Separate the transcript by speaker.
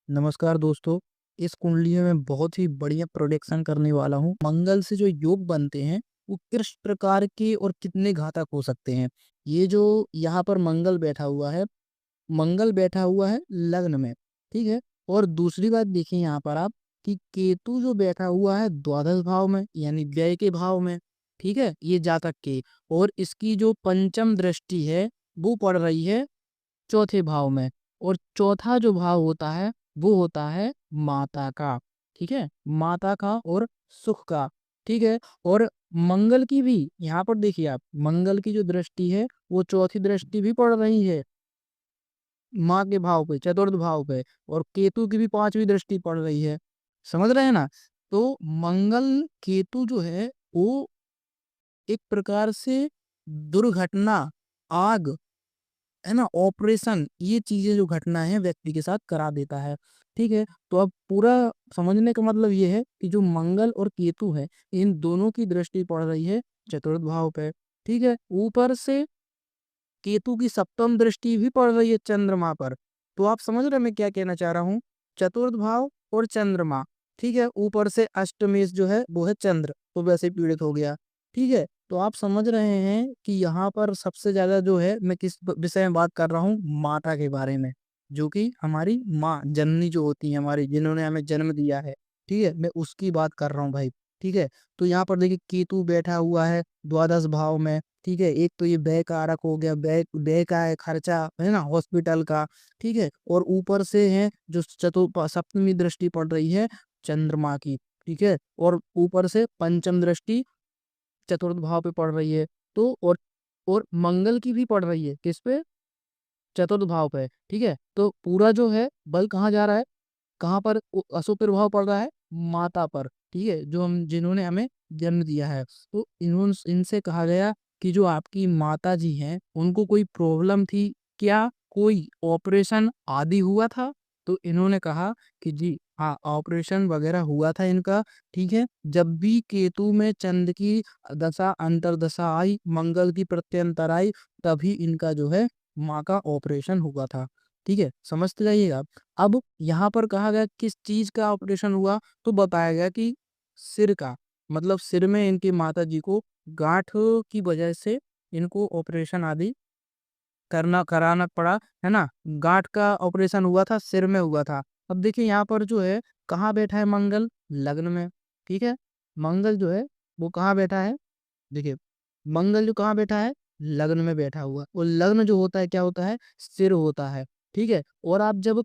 Speaker 1: नमस्कार दोस्तों। इस कुंडली में मैं बहुत ही बढ़िया प्रोडिक्शन करने वाला हूँ। मंगल से जो योग बनते हैं वो किस प्रकार के और कितने घातक हो सकते हैं। ये जो यहाँ पर मंगल बैठा हुआ है लग्न में, ठीक है। और दूसरी बात देखिए यहाँ पर आप कि केतु जो बैठा हुआ है द्वादश भाव में यानी व्यय के भाव में, ठीक है, ये जातक के। और इसकी जो पंचम दृष्टि है वो पड़ रही है चौथे भाव में। और चौथा जो भाव होता है वो होता है माता का, ठीक है, माता का और सुख का, ठीक है। और मंगल की भी यहाँ पर देखिए आप, मंगल की जो दृष्टि है वो चौथी दृष्टि भी पड़ रही है माँ के भाव पे, चतुर्थ भाव पे। और केतु की भी पांचवी दृष्टि पड़ रही है। समझ रहे हैं ना। तो मंगल केतु जो है वो एक प्रकार से दुर्घटना, आग, है ना, ऑपरेशन, ये चीजें जो घटना है व्यक्ति के साथ करा देता है, ठीक है। तो अब पूरा समझने का मतलब ये है कि जो मंगल और केतु है इन दोनों की दृष्टि पड़ रही है चतुर्थ भाव पे, ठीक है। ऊपर से केतु की सप्तम दृष्टि भी पड़ रही है चंद्रमा पर। तो आप समझ रहे हैं मैं क्या कहना चाह रहा हूँ। चतुर्थ भाव और चंद्रमा, ठीक है। ऊपर से अष्टमेश जो है वो है चंद्र, तो वैसे पीड़ित हो गया, ठीक है। तो आप समझ रहे हैं कि यहाँ पर सबसे ज्यादा जो है मैं किस विषय में बात कर रहा हूँ, माता के बारे में, जो कि हमारी माँ जननी जो होती है हमारी, जिन्होंने हमें जन्म दिया है, ठीक है, मैं उसकी बात कर रहा हूँ भाई, ठीक है। तो यहाँ पर देखिए केतु बैठा हुआ है द्वादश भाव में, ठीक है। एक तो ये व्यय कारक हो गया, व्यय व्यय का है, खर्चा है ना हॉस्पिटल का, ठीक है। और ऊपर से है जो सप्तमी दृष्टि पड़ रही है चंद्रमा की, ठीक है। और ऊपर से पंचम दृष्टि चतुर्थ भाव पे पड़ रही है। तो और मंगल की भी पड़ रही है किस पे, चतुर्थ भाव पे, ठीक है। तो पूरा जो है बल कहाँ जा रहा है, कहाँ पर अशुभ प्रभाव पड़ रहा है, माता पर, ठीक है, जो हम जिन्होंने हमें जन्म दिया है। तो इनसे कहा गया कि जो आपकी माता जी हैं उनको कोई प्रॉब्लम थी क्या, कोई ऑपरेशन आदि हुआ था। तो इन्होंने कहा कि जी हाँ, ऑपरेशन वगैरह हुआ था इनका, ठीक है। जब भी केतु में चंद्र की दशा अंतरदशा आई, मंगल की प्रत्यंतर आई, तभी इनका जो है माँ का ऑपरेशन हुआ था, ठीक है। समझते जाइएगा। अब यहाँ पर कहा गया किस चीज का ऑपरेशन हुआ, तो बताया गया कि सिर का, मतलब सिर में इनकी माता जी को गांठ की वजह से इनको ऑपरेशन आदि करना कराना पड़ा, है ना। गांठ का ऑपरेशन हुआ था, सिर में हुआ था। अब देखिए यहाँ पर जो है कहाँ बैठा है मंगल, लग्न में, ठीक है। मंगल जो है वो कहाँ बैठा है, देखिए मंगल जो कहाँ बैठा है, लग्न में बैठा हुआ। और लग्न जो होता है क्या होता है, सिर होता है, ठीक है। और आप जब